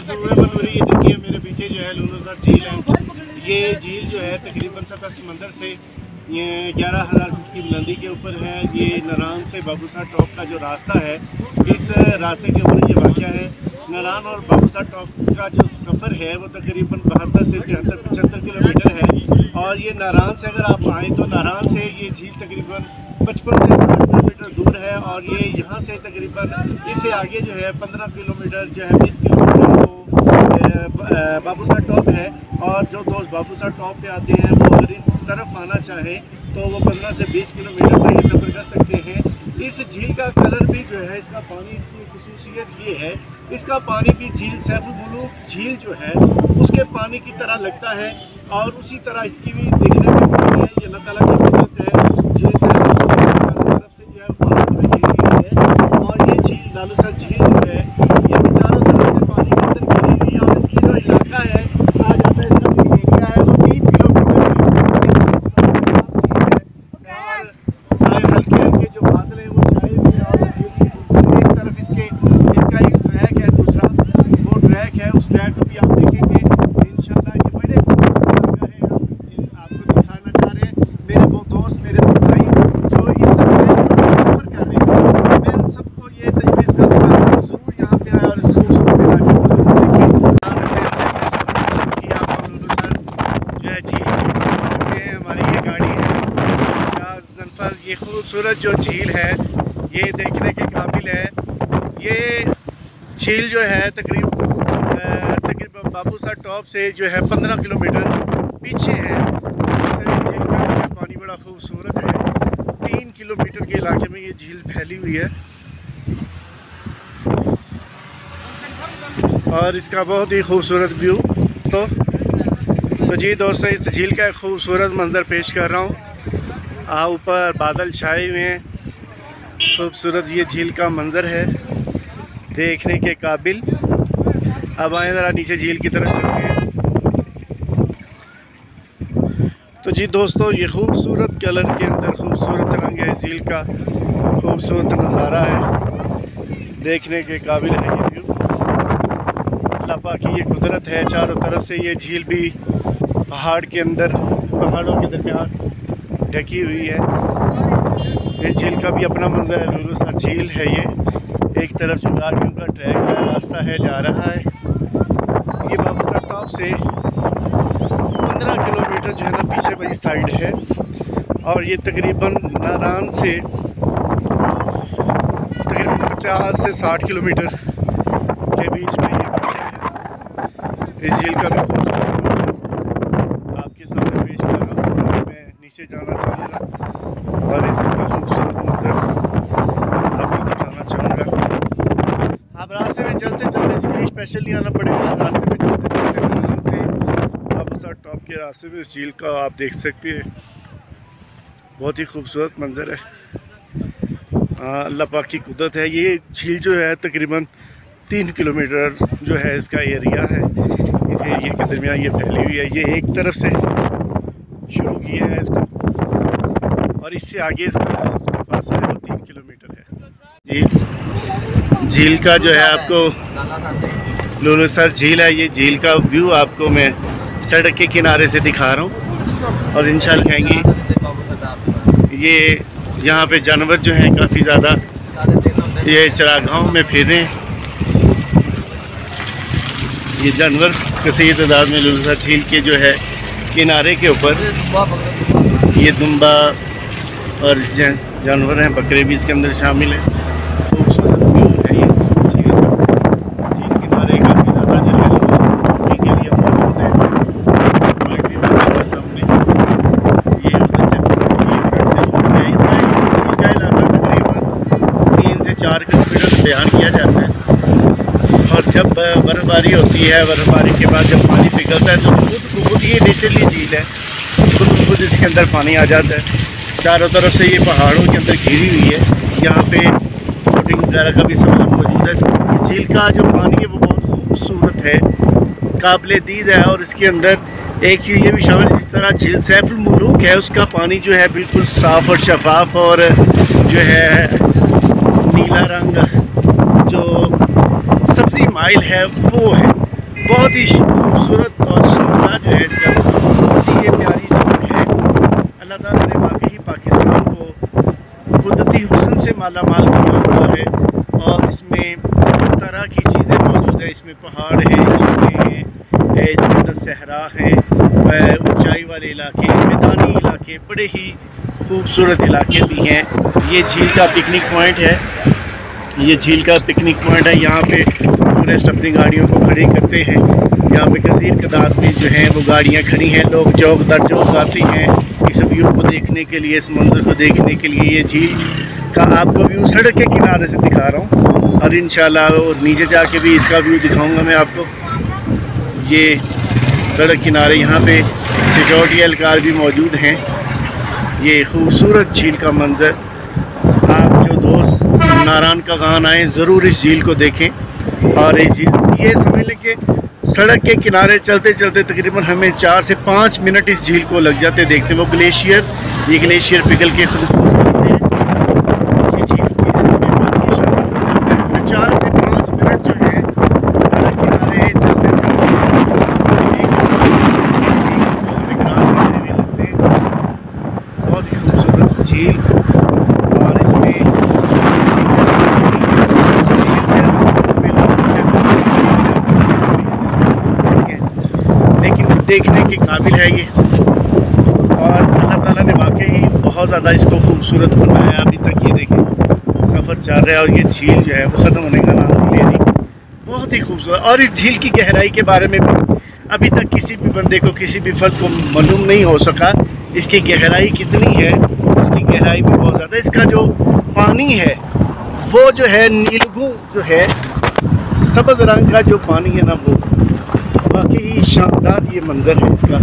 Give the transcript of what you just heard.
मनोरी ये देखिए मेरे पीछे जो है लुलुसर झील है। ये झील जो है तकरीबन सतह समंदर से ये 11,000 फुट की बुलंदी के ऊपर है। ये नारान से बाबूसर टॉप का जो रास्ता है, इस रास्ते के ऊपर ये वाक़या है। नारान और बाबूसर टॉप का जो सफ़र है वो तकरीबन 72 से 75 किलोमीटर है। और ये नारान से अगर आप आएँ तो नारान से ये झील तकरीबन 55 से 60 किलोमीटर दूर है। और ये यहाँ से तकरीबन इससे आगे जो है 15 किलोमीटर जो है 20 किलोमीटर वो बाबूसर टॉप है। और जो दोस्त बाबूसर टॉप पे आते हैं वो अगर इस तरफ आना चाहे तो वो 15 से 20 किलोमीटर का ये सफ़र कर सकते हैं। इस झील का कलर भी जो है, इसका पानी, इसकी खुसूसियत ये है, इसका पानी भी झील सैफुल मुलूक झील जो है उसके पानी की तरह लगता है। और उसी तरह इसकी भी देखने में पानी है। ये अल्लाह ताला की कुदरत है। झील तरफ से जो है पानी है। और ये झील लालूसर झील जो है ये चारों तरफ से पानी के अंदर घिरी हुई है। और इसकी जो इलाका है आ जाता है, इसका एरिया है वो 3 किलोमीटर हल्के हल्के जो बादल हैं वो छाए हुए हैं। और एक तरफ इसका एक ट्रैक है, दूसरा वो ट्रैक है। उस ट्रैक को भी आप देखेंगे इंशाल्लाह। ये बड़े आपको दिखाना चाह रहे हैं मेरे वो दोस्त, मेरे वो भाई जो इस सफर कर रहे हैं। मैं उन सबको ये तजवीज़ करूँगा कि ज़रूर यहाँ पे आए और इस खूबसूरत इलाके को ज़रूर देखें। कि आप लुलुसर जो है झील, ये हमारी ये गाड़ी है जनफर। ये खूबसूरत जो झील है ये देखने के काबिल है। ये झील जो है तकरीबन बाबूसर टॉप से जो है 15 किलोमीटर पीछे है। झील का पानी बड़ा खूबसूरत है। 3 किलोमीटर के इलाके में ये झील फैली हुई है। और इसका बहुत ही खूबसूरत व्यू। तो जी दोस्तों, इस झील का एक खूबसूरत मंज़र पेश कर रहा हूँ। ऊपर बादल छाए हुए हैं। खूबसूरत ये झील का मंज़र है देखने के काबिल। अब आए ज़रा नीचे झील की तरफ चलते हैं। तो जी दोस्तों, ये खूबसूरत कलर के अंदर खूबसूरत रंग है झील का। खूबसूरत नज़ारा है, देखने के काबिल है ये व्यू। अल्लाह पाक की ये कुदरत है। चारों तरफ से ये झील भी पहाड़ के अंदर, पहाड़ों के दरमियान ढकी हुई है। इस झील का भी अपना मंजर है। लुलुसर झील है ये। एक तरफ जो गाड़ियों का ट्रैक है, रास्ता है, जा रहा है। ये बाबूसर टॉप से 15 किलोमीटर जो है ना पीछे वाली साइड है। और ये तकरीबन नारान से तकरीबन 50 से 60 किलोमीटर के बीच में ये वाक़या है। इस झील का भी आपके सामने पेश कर रहा हूँ। मैं नीचे जाना चाहूँगा और इसका खूबसूरत मंजर आपको दिखाना चाहूँगा। आप रास्ते में चलते चलते इसके लिए स्पेशल नहीं आना पड़ेगा। रास्ते में चलते चलते से बाबूसर टॉप के रास्ते में इस झील का आप देख सकते हैं। बहुत ही खूबसूरत मंजर है। अल्लाह पाक की कुदरत है। ये झील जो है तकरीबन 3 किलोमीटर जो है इसका एरिया है। इस एरिया के दरमियान ये फैली हुई है। ये एक तरफ से शुरू किया है इसको और इससे आगे इसका पास है वो 3 किलोमीटर है। झील का जो है आपको लुलुसर झील है। ये झील का व्यू आपको मैं सड़क के किनारे से दिखा रहा हूँ। और इंशाल्लाह कहेंगे ये यहाँ पे जानवर जो हैं काफ़ी ज़्यादा ये चरागाहों में फिर रहे हैं। ये जानवर कसीर तादाद में लुलुसर झील के जो है किनारे के ऊपर ये दुम्बा और जानवर हैं, बकरे भी इसके अंदर शामिल हैं। खूबसूरत व्यू है ये झील किनारे का। ज़्यादा जो है लोग के लिए मौजूद है। सामने ये उधर से इसका इलाका तकरीबन 3 से 4 किलोमीटर बयान किया जाता है। और जब बर्फ़बारी होती है, बर्फ़बारी के बाद जब पानी पिघलता है तो खुद ये नेचुरली झील है, खुद इसके अंदर पानी आ जाता है। चारों तरफ से ये पहाड़ों के अंदर घिरी हुई है। यहाँ पे बोटिंग वगैरह का भी सामान मौजूद है। इस झील का जो पानी है वो बहुत खूबसूरत है, काबिल दीद है। और इसके अंदर एक चीज़ ये भी शामिल है, जिस तरह झील सैफुल मुलूक है उसका पानी जो है बिल्कुल साफ़ और शफाफ और जो है नीला रंग जो सब्ज़ी माइल है वो है। बहुत ही खूबसूरत और शानदार जो है इसका, बहुत ही ये प्यारी झील है। अल्लाह ताला ने वाकई पाकिस्तान को कुदरती हुस्न से माला माल किया हुआ है और इसमें तरह की चीज़ें मौजूद है। इसमें पहाड़ हैं, झीलें हैं, इसके अंदर सहरा है, ऊंचाई वाले इलाके, मैदानी इलाके, बड़े ही खूबसूरत इलाके भी हैं। ये झील का पिकनिक पॉइंट है, ये झील का पिकनिक पॉइंट है। यहाँ पे टूरिस्ट अपनी गाड़ियों को खड़ी करते हैं। यहाँ पे कसीर तादाद में जो हैं वो गाड़ियाँ खड़ी हैं। लोग चौक दर चौक आते हैं इस व्यू को देखने के लिए, इस मंजर को देखने के लिए। ये झील का आपको व्यू सड़क के किनारे से दिखा रहा हूँ और इंशाल्लाह और नीचे जाके भी इसका व्यू दिखाऊंगा मैं आपको। ये सड़क किनारे यहाँ पे सिक्योरिटी एहलकार भी मौजूद हैं। ये खूबसूरत झील का मंजर, आप जो दोस्त नारायण का गान आए ज़रूर इस झील को देखें। और ये समझ लें कि सड़क के किनारे चलते चलते तकरीबन हमें 4 से 5 मिनट इस झील को लग जाते देखते हैं। वो ग्लेशियर, ये ग्लेशियर पिघल के खुद बनते हैं। ये झील के 4 से 5 मिनट जो है सड़क किनारे चलते लगते हैं। बहुत ही खूबसूरत झील, और इसमें लेकिन देखने के काबिल है ये, और अल्लाह ताला ने वाकई बहुत ज़्यादा इसको खूबसूरत बनाया। अभी तक ये देखें सफ़र चल रहा है और ये झील जो है वो ख़त्म होने का नाम ले रही, बहुत ही खूबसूरत। और इस झील की गहराई के बारे में भी अभी तक किसी भी बंदे को, किसी भी फर्द को मालूम नहीं हो सका इसकी गहराई कितनी है। इसकी गहराई भी बहुत ज़्यादा। इसका जो पानी है वो जो है नीलगू जो है, सब्ज़ रंग का जो पानी है ना, वो वाकई शानदार ये मंजर है इसका।